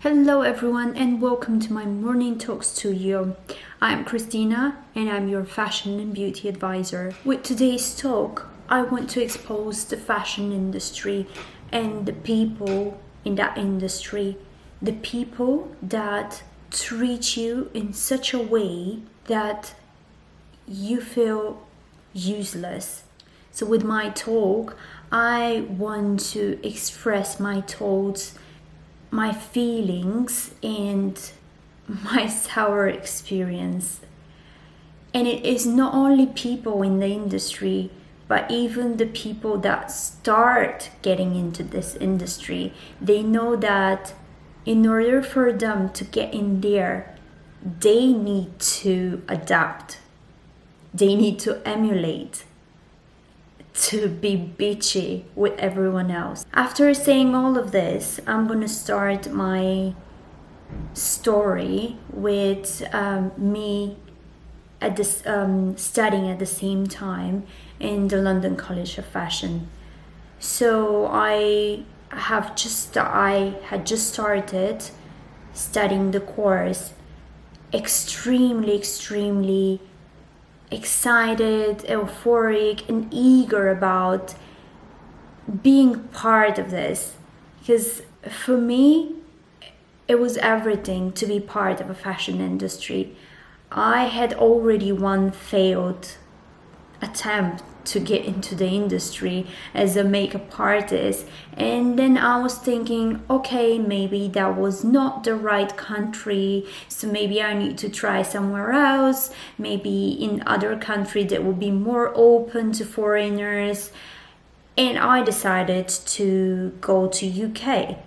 Hello everyone and welcome to my morning talk studio. I'm Christina and I'm your fashion and beauty advisor. With today's talk, I want to expose the fashion industry and the people in that industry. The people that treat you in such a way that you feel useless. So with my talk, I want to express my thoughts, my feelings, and my sour experience. And it is not only people in the industry, but even the people that start getting into this industry. They know that in order for them to get in there, they need to adapt. They need to emulate, to be bitchy with everyone else. After saying all of this, I'm gonna start my story with me at this studying at the same time in the London College of Fashion. So I had just started studying the course, extremely excited, euphoric, and eager about being part of this, because for me it was everything to be part of a fashion industry. I had already one failed attempt to get into the industry as a makeup artist, and then I was thinking, okay, maybe that was not the right country, so maybe I need to try somewhere else. Maybe in other country that would be more open to foreigners. And I decided to go to UK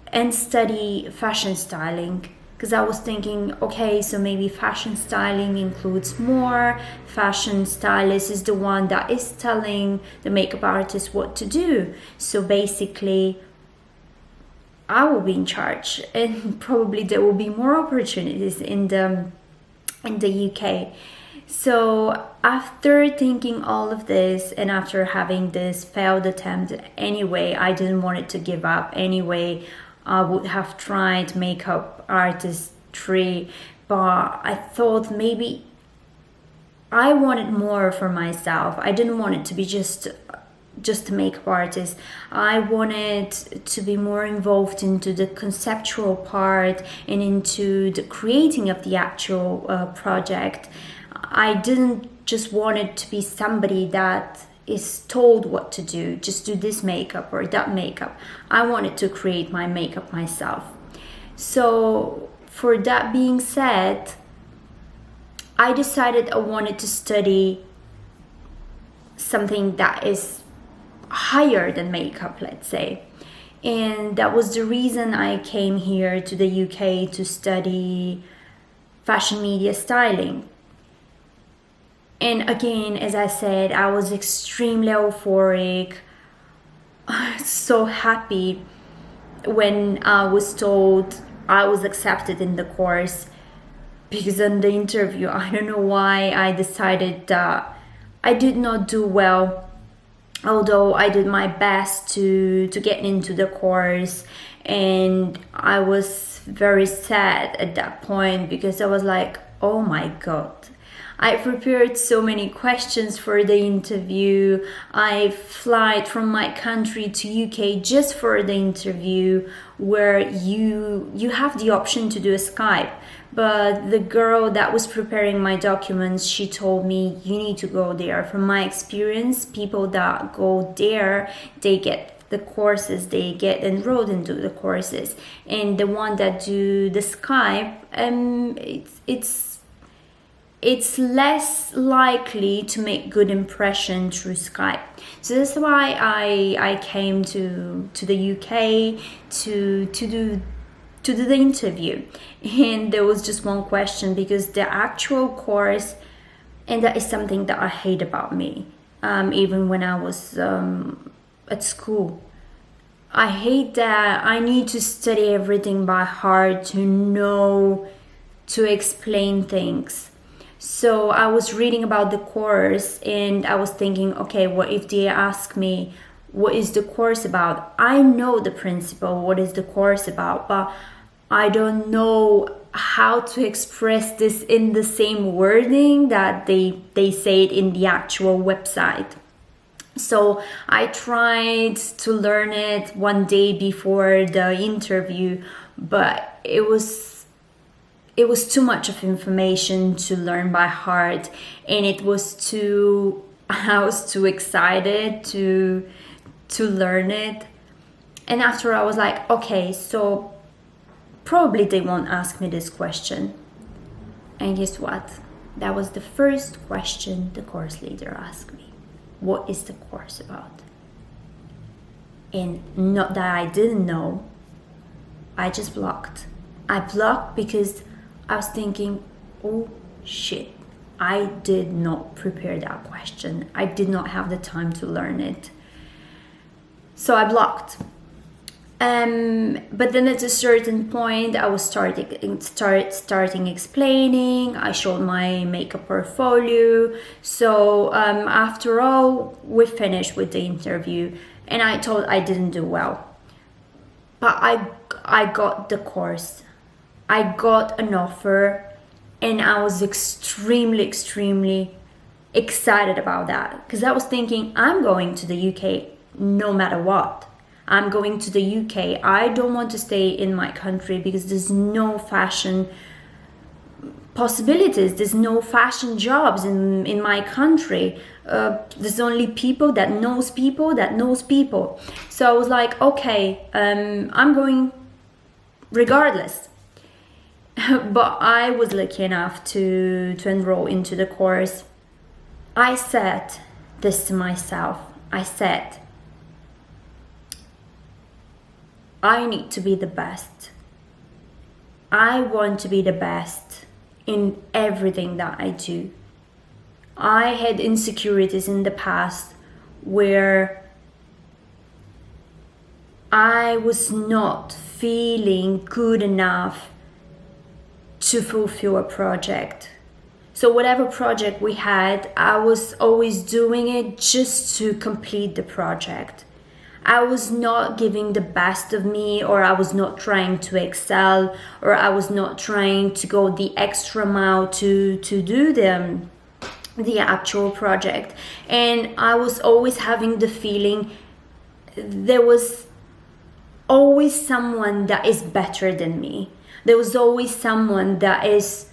and study fashion styling, because I was thinking, okay, so maybe fashion styling includes more. Fashion stylist is the one that is telling the makeup artist what to do. So basically, I will be in charge, and probably there will be more opportunities in the UK. So after thinking all of this, and after having this failed attempt anyway, I didn't want it to give up anyway. I would have tried makeup artistry, but I thought maybe I wanted more for myself. I didn't want it to be just a makeup artist. I wanted to be more involved into the conceptual part and into the creating of the actual project. I didn't just want it to be somebody that is told what to do, just do this makeup or that makeup. I wanted to create my makeup myself. So for that being said, I decided I wanted to study something that is higher than makeup, let's say. And that was the reason I came here to the UK to study fashion media styling. And again, as I said, I was extremely euphoric, so happy when I was told I was accepted in the course, because in the interview, I don't know why I decided that I did not do well, although I did my best to get into the course. And I was very sad at that point, because I was like, oh my God, I prepared so many questions for the interview. I flight from my country to UK just for the interview, where you have the option to do a Skype. But the girl that was preparing my documents, she told me, you need to go there. From my experience, people that go there, they get the courses, they get enrolled into the courses. And the one that do the Skype, it's less likely to make good impression through Skype. So that's why I came to the UK to do the interview. And there was just one question, because the actual course, and that is something that I hate about me, even when I was at school. I hate that I need to study everything by heart to know, to explain things. So I was reading about the course, and I was thinking, okay, what if they ask me, what is the course about. I know the principle, what is the course about, but I don't know how to express this in the same wording that they say it in the actual website. So I tried to learn it one day before the interview, but it was too much of information to learn by heart, and I was too excited to learn it. And after I was like, okay, so probably they won't ask me this question. And guess what? That was the first question the course leader asked me. What is the course about? And not that I didn't know, I just blocked. I blocked because I was thinking, oh shit, I did not prepare that question. I did not have the time to learn it. So I blocked. But then at a certain point, I was starting explaining. I showed my makeup portfolio. So after all, we finished with the interview, and I thought I didn't do well. But I got the course. I got an offer, and I was extremely, extremely excited about that, because I was thinking, I'm going to the UK no matter what. I'm going to the UK. I don't want to stay in my country because there's no fashion possibilities. There's no fashion jobs in my country. There's only people that knows people that knows people. So I was like, okay, I'm going regardless. But I was lucky enough to enroll into the course. I said this to myself. I said, I need to be the best. I want to be the best in everything that I do. I had insecurities in the past where I was not feeling good enough to fulfill a project. So whatever project we had, I was always doing it just to complete the project. I was not giving the best of me, or I was not trying to excel, or I was not trying to go the extra mile to do the actual project. And I was always having the feeling there was always someone that is better than me. There was always someone that is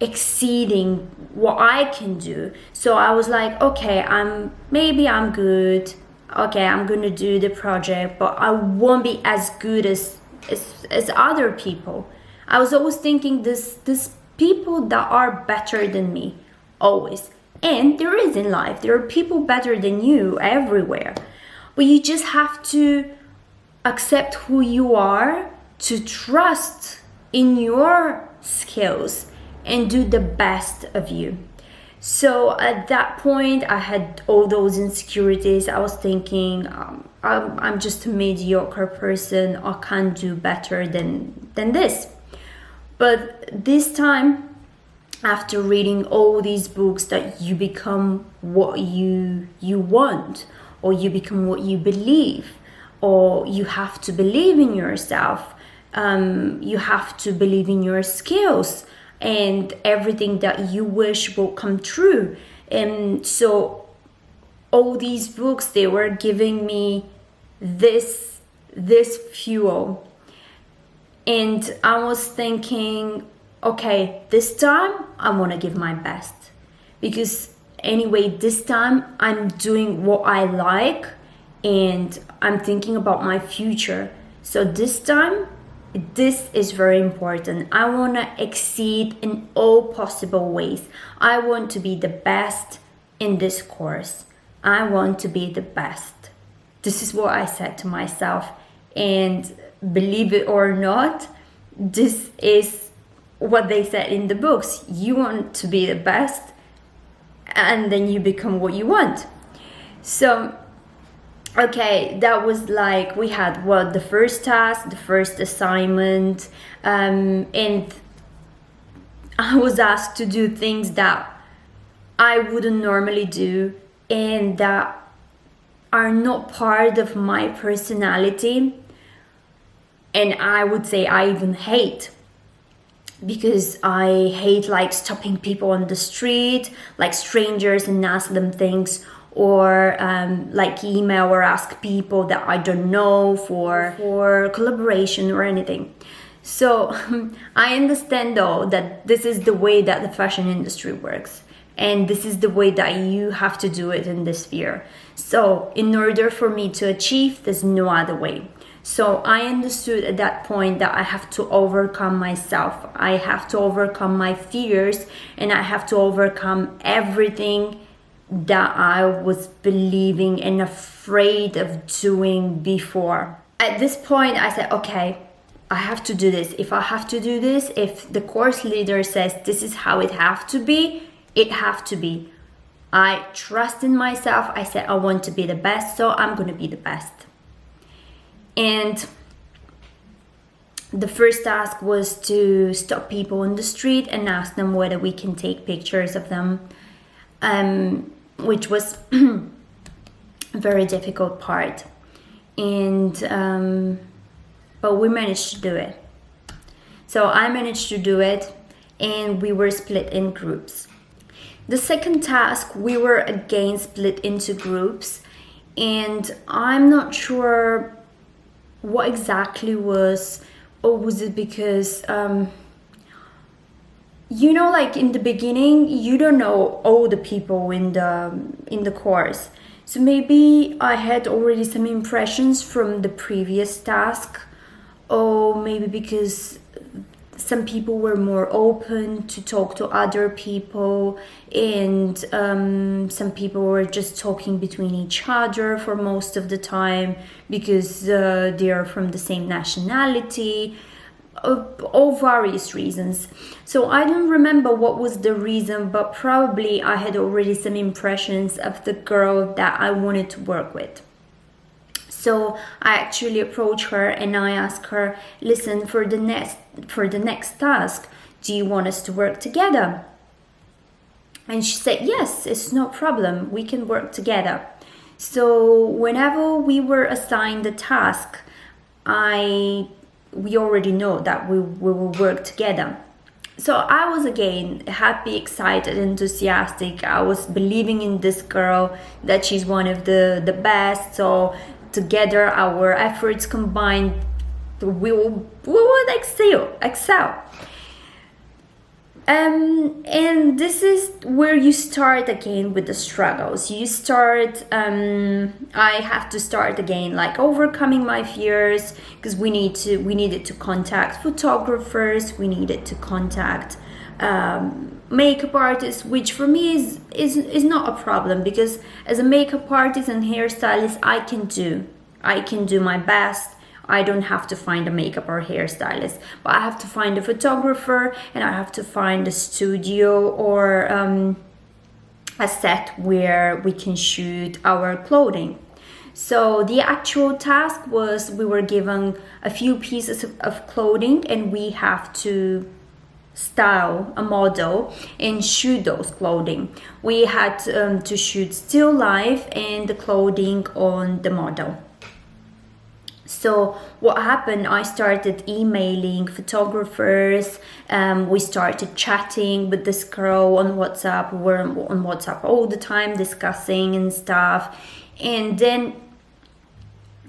exceeding what I can do. So I was like, okay, I'm good. Okay, I'm gonna do the project, but I won't be as good as other people. I was always thinking this people that are better than me, always. And there is in life, there are people better than you everywhere. But you just have to accept who you are, to trust in your skills, and do the best of you. So at that point, I had all those insecurities. I was thinking, I'm just a mediocre person. I can't do better than this. But this time, after reading all these books, that you become what you want, or you become what you believe, or you have to believe in yourself. You have to believe in your skills, and everything that you wish will come true. And so all these books, they were giving me this fuel. And I was thinking, okay, this time I want to give my best, because anyway, this time I'm doing what I like, and I'm thinking about my future. So this time, this is very important. I want to exceed in all possible ways. I want to be the best in this course. I want to be the best. This is what I said to myself. And believe it or not, this is what they said in the books. You want to be the best, and then you become what you want. So okay, that was like, we had the first task, the first assignment, and I was asked to do things that I wouldn't normally do, and that are not part of my personality, and I would say I even hate, because I hate like stopping people on the street, like strangers, and ask them things, or like email or ask people that I don't know for collaboration or anything. So I understand though that this is the way that the fashion industry works, and this is the way that you have to do it in this sphere. So in order for me to achieve, there's no other way. So I understood at that point that I have to overcome myself. I have to overcome my fears, and I have to overcome everything that I was believing and afraid of doing before. At this point, I said, okay, I have to do this. If I have to do this, if the course leader says this is how it have to be, it have to be. I trust in myself. I said I want to be the best, so I'm going to be the best. And the first task was to stop people on the street and ask them whether we can take pictures of them, which was a very difficult part. And but we managed to do it. So I managed to do it, and we were split in groups. The second task, we were again split into groups, and I'm not sure what exactly was, or was it because you know, like in the beginning you don't know all the people in the course, so maybe I had already some impressions from the previous task, or maybe because some people were more open to talk to other people, and some people were just talking between each other for most of the time because they are from the same nationality, all various reasons. So I don't remember what was the reason, but probably I had already some impressions of the girl that I wanted to work with. So I actually approached her and I asked her, listen, for the next task, do you want us to work together? And she said, yes, it's no problem, we can work together. So whenever we were assigned the task, we already know that we will work together. So I was again happy, excited, enthusiastic. I was believing in this girl, that she's one of the best. So together, our efforts combined, we would excel. And this is where you start again with the struggles. You start, I have to start again, like overcoming my fears, because we needed to contact photographers, we needed to contact makeup artists, which for me is not a problem, because as a makeup artist and hairstylist, I can do my best. I don't have to find a makeup or hairstylist, but I have to find a photographer, and I have to find a studio or a set where we can shoot our clothing. So the actual task was, we were given a few pieces of clothing, and we have to style a model and shoot those clothing. We had to shoot still life and the clothing on the model. So what happened, I started emailing photographers, we started chatting with this girl on WhatsApp. We were on WhatsApp all the time discussing and stuff. And then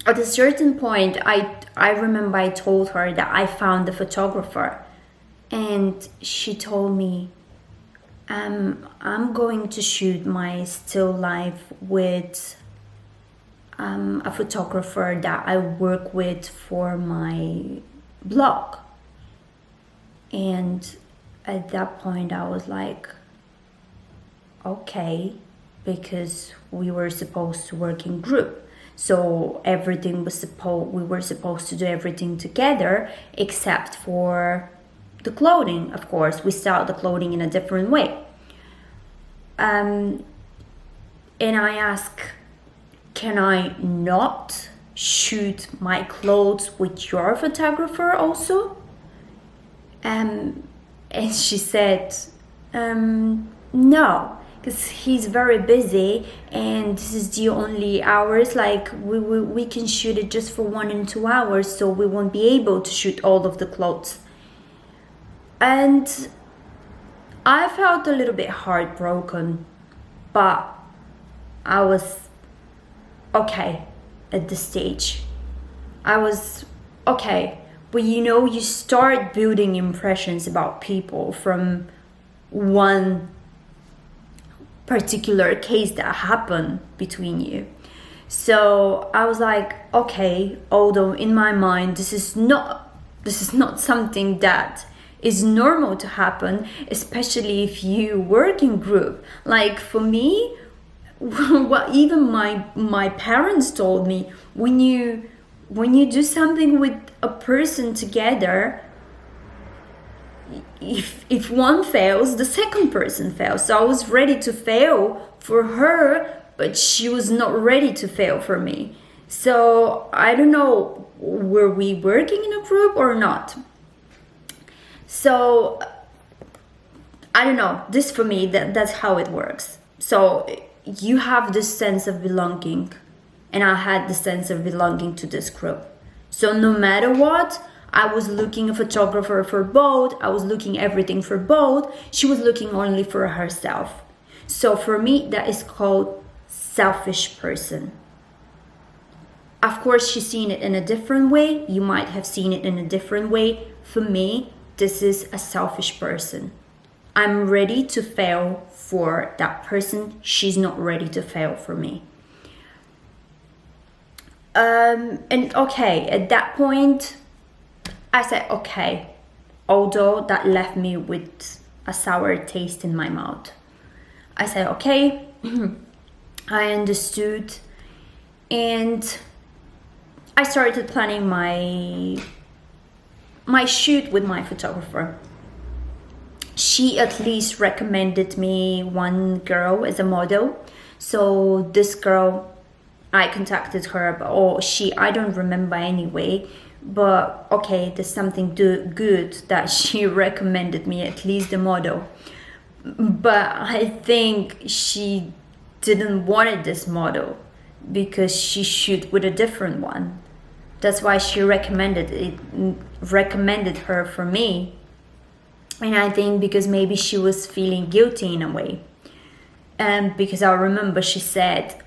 at a certain point, I remember I told her that I found the photographer, and she told me, I'm going to shoot my still life with a photographer that I work with for my blog. And at that point I was like, okay, because we were supposed to work in group, so we were supposed to do everything together except for the clothing. Of course, we styled the clothing in a different way. And I asked, can I not shoot my clothes with your photographer also? And she said, no, because he's very busy and this is the only hours, like we can shoot it just for 1 and 2 hours, so we won't be able to shoot all of the clothes. And I felt a little bit heartbroken, but I was okay at this stage. I was okay. But you start building impressions about people from one particular case that happened between you. So I was like, okay, although in my mind this is not something that is normal to happen, especially if you work in group. Like for me, what even my parents told me, when you do something with a person together, if one fails, the second person fails. So I was ready to fail for her, but she was not ready to fail for me. So I don't know, were we working in a group or not? So I don't know, this for me, that's how it works. So you have this sense of belonging, and I had the sense of belonging to this group. So no matter what, I was looking a photographer for both, I was looking everything for both, she was looking only for herself. So for me, that is called selfish person. Of course, she's seen it in a different way, you might have seen it in a different way. For me, this is a selfish person. I'm ready to fail for that person, she's not ready to fail for me. And okay, at that point, I said, okay, although that left me with a sour taste in my mouth. I said, okay, I understood. And I started planning my shoot with my photographer. She at least recommended me one girl as a model. So this girl, I contacted her, I don't remember anyway. But okay, there's something good that she recommended me, at least the model. But I think she didn't want this model because she shoot with a different one. That's why she recommended her for me. And I think because maybe she was feeling guilty in a way. Because I remember she said,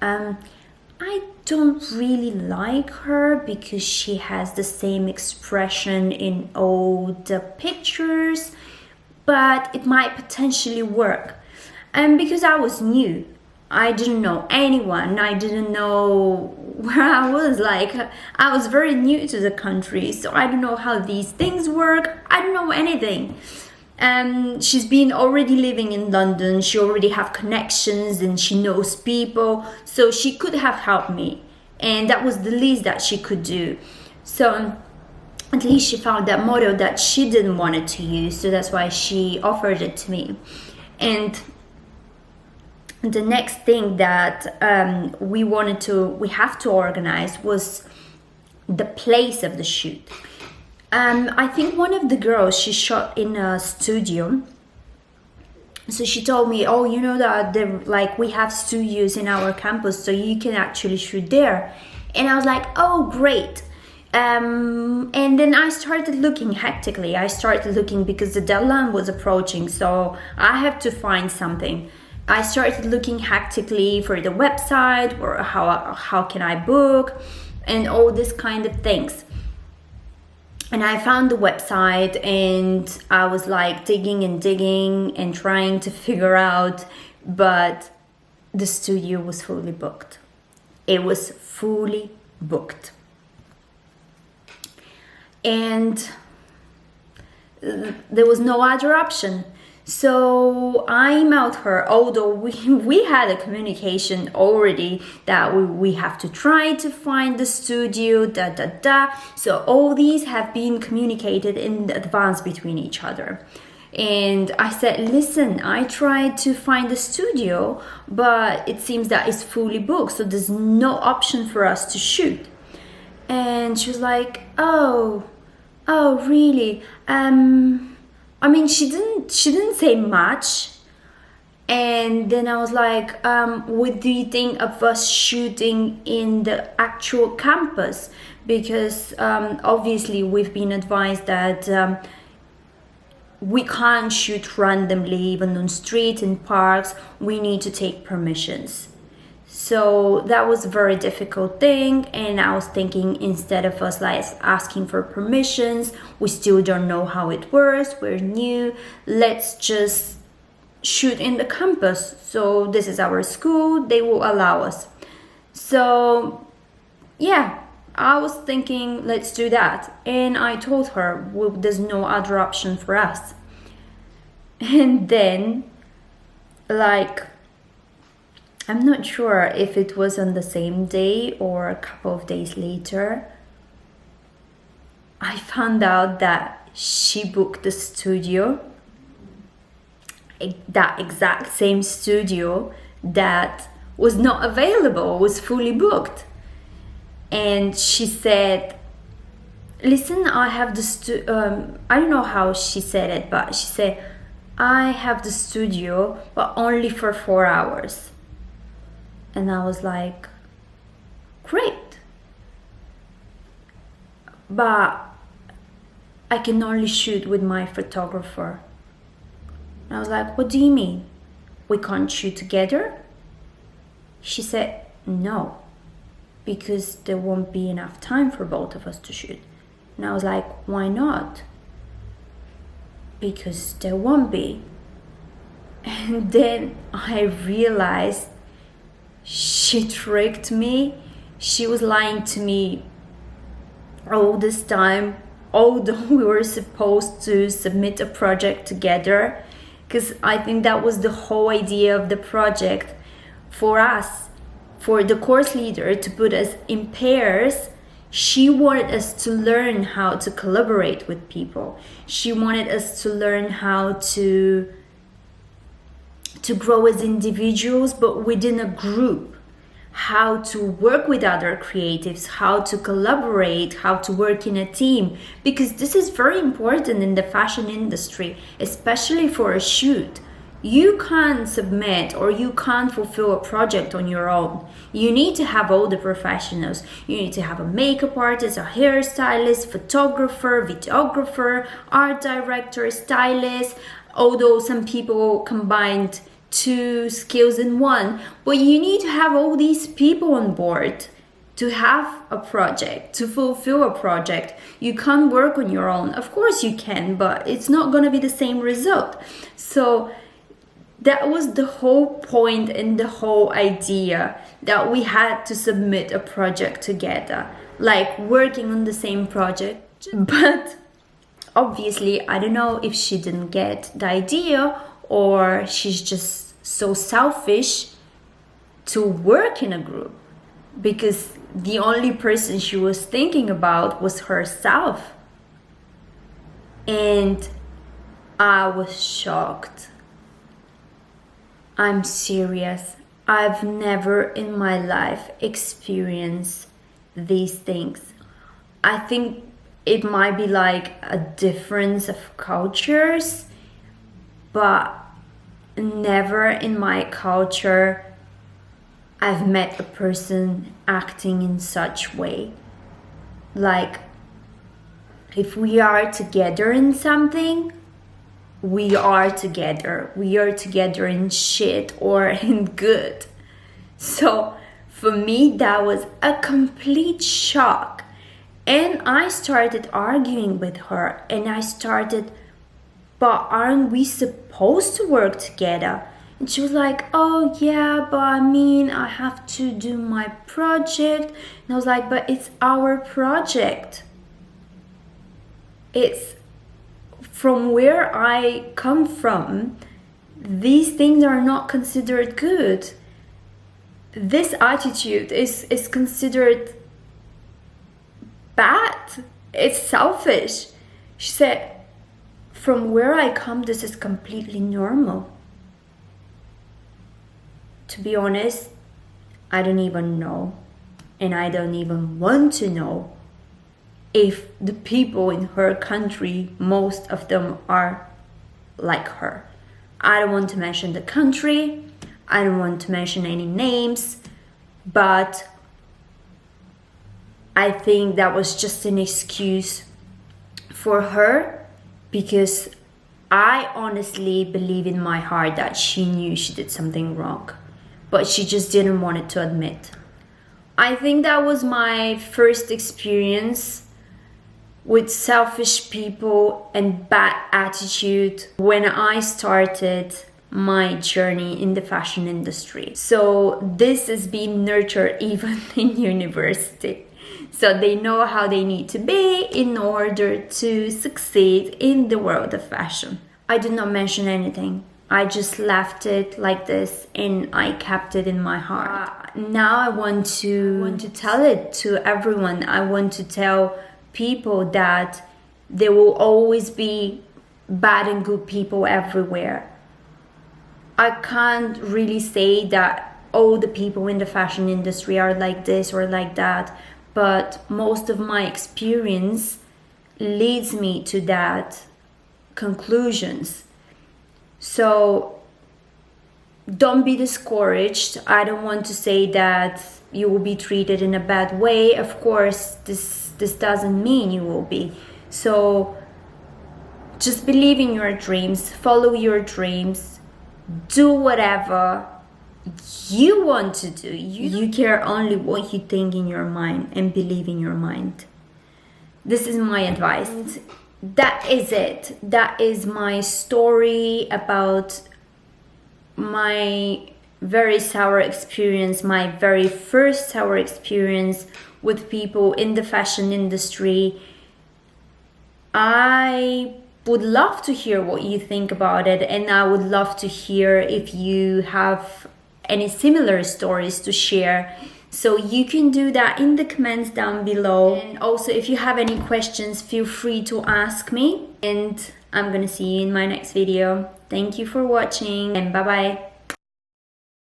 I don't really like her because she has the same expression in all the pictures, but it might potentially work. And because I was new, I didn't know anyone, I didn't know where I was. Like, I was very new to the country, so I don't know how these things work, I don't know anything. She's been already living in London, she already have connections and she knows people, so she could have helped me, and that was the least that she could do. So at least she found that model that she didn't want it to use, so that's why she offered it to me. And the next thing that we have to organize was the place of the shoot. I think one of the girls, she shot in a studio. So she told me, oh, you know that we have studios in our campus, so you can actually shoot there. And I was like, oh, great. And then I started looking hectically. I started looking because the deadline was approaching, so I have to find something. I started looking hectically for the website, or how can I book, and all this kind of things. And I found the website and I was like digging and trying to figure out, but the studio was fully booked. It was fully booked. And there was no other option. So I emailed her, although we had a communication already that we have to try to find the studio, So all these have been communicated in advance between each other. And I said, listen, I tried to find the studio, but it seems that it's fully booked, so there's no option for us to shoot. And she was like, oh, really? I mean, she didn't say much, And then I was like, what do you think of us shooting in the actual campus? Because obviously we've been advised that we can't shoot randomly, even on streets and parks. We need to take permissions. So that was a very difficult thing, and I was thinking, instead of us like asking for permissions, we still don't know how it works, we're new, let's just shoot in the campus. So this is our school, they will allow us. So yeah, I was thinking, let's do that. And I told her, well, there's no other option for us. And then, like, I'm not sure if it was on the same day or a couple of days later, I found out that she booked the studio, that exact same studio that was not available, was fully booked. And she said, listen, I have the I don't know how she said it, but she said, I have the studio, but only for 4 hours. And I was like, great, but I can only shoot with my photographer. And I was like, what do you mean? We can't shoot together? She said, no, because there won't be enough time for both of us to shoot. And I was like, why not? Because there won't be. And then I realized she tricked me. She was lying to me all this time, although we were supposed to submit a project together. Because I think that was the whole idea of the project for us, for the course leader to put us in pairs. She wanted us to learn how to collaborate with people. She wanted us to learn how to grow as individuals, but within a group. How to work with other creatives, how to collaborate, how to work in a team, because this is very important in the fashion industry, especially for a shoot. You can't submit or you can't fulfill a project on your own. You need to have all the professionals. You need to have a makeup artist, a hairstylist, photographer, videographer, art director, stylist, although some people combined 2 skills in one, but you need to have all these people on board to have a project, to fulfill a project. You can't work on your own. Of course you can, but it's not going to be the same result. So that was the whole point and the whole idea, that we had to submit a project together, like working on the same project. But obviously, I don't know if she didn't get the idea, or she's just so selfish to work in a group, because the only person she was thinking about was herself. And I was shocked. I'm serious. I've never in my life experienced these things. I think it might be like a difference of cultures, but never in my culture I've met a person acting in such way. Like, if we are together in something, we are together. We are together in shit or in good. So for me, that was a complete shock. And I started arguing with her, and I started, but aren't we supposed to work together? And she was like, oh yeah, but I mean, I have to do my project. And I was like, but it's our project. It's from where I come from, these things are not considered good. This attitude is considered bad. It's selfish. She said, from where I come, this is completely normal. To be honest, I don't even know, and I don't even want to know if the people in her country, most of them are like her. I don't want to mention the country, I don't want to mention any names, but I think that was just an excuse for her, because I honestly believe in my heart that she knew she did something wrong, but she just didn't want it to admit. I think that was my first experience with selfish people and bad attitude when I started my journey in the fashion industry. So this has been nurtured even in university. So they know how they need to be in order to succeed in the world of fashion. I did not mention anything. I just left it like this and I kept it in my heart. Now I want to tell it to everyone. I want to tell people that there will always be bad and good people everywhere. I can't really say that all the people in the fashion industry are like this or like that, but most of my experience leads me to that conclusions. So don't be discouraged. I don't want to say that you will be treated in a bad way. Of course, this doesn't mean you will be. So just believe in your dreams, follow your dreams, do whatever you want to do. You care only what you think in your mind and believe in your mind. This is my advice. That is it. That is my story about my very sour experience, my very first sour experience with people in the fashion industry. I would love to hear what you think about it, and I would love to hear if you have any similar stories to share. So you can do that in the comments down below. And also, if you have any questions, feel free to ask me. And I'm gonna see you in my next video. Thank you for watching and bye bye.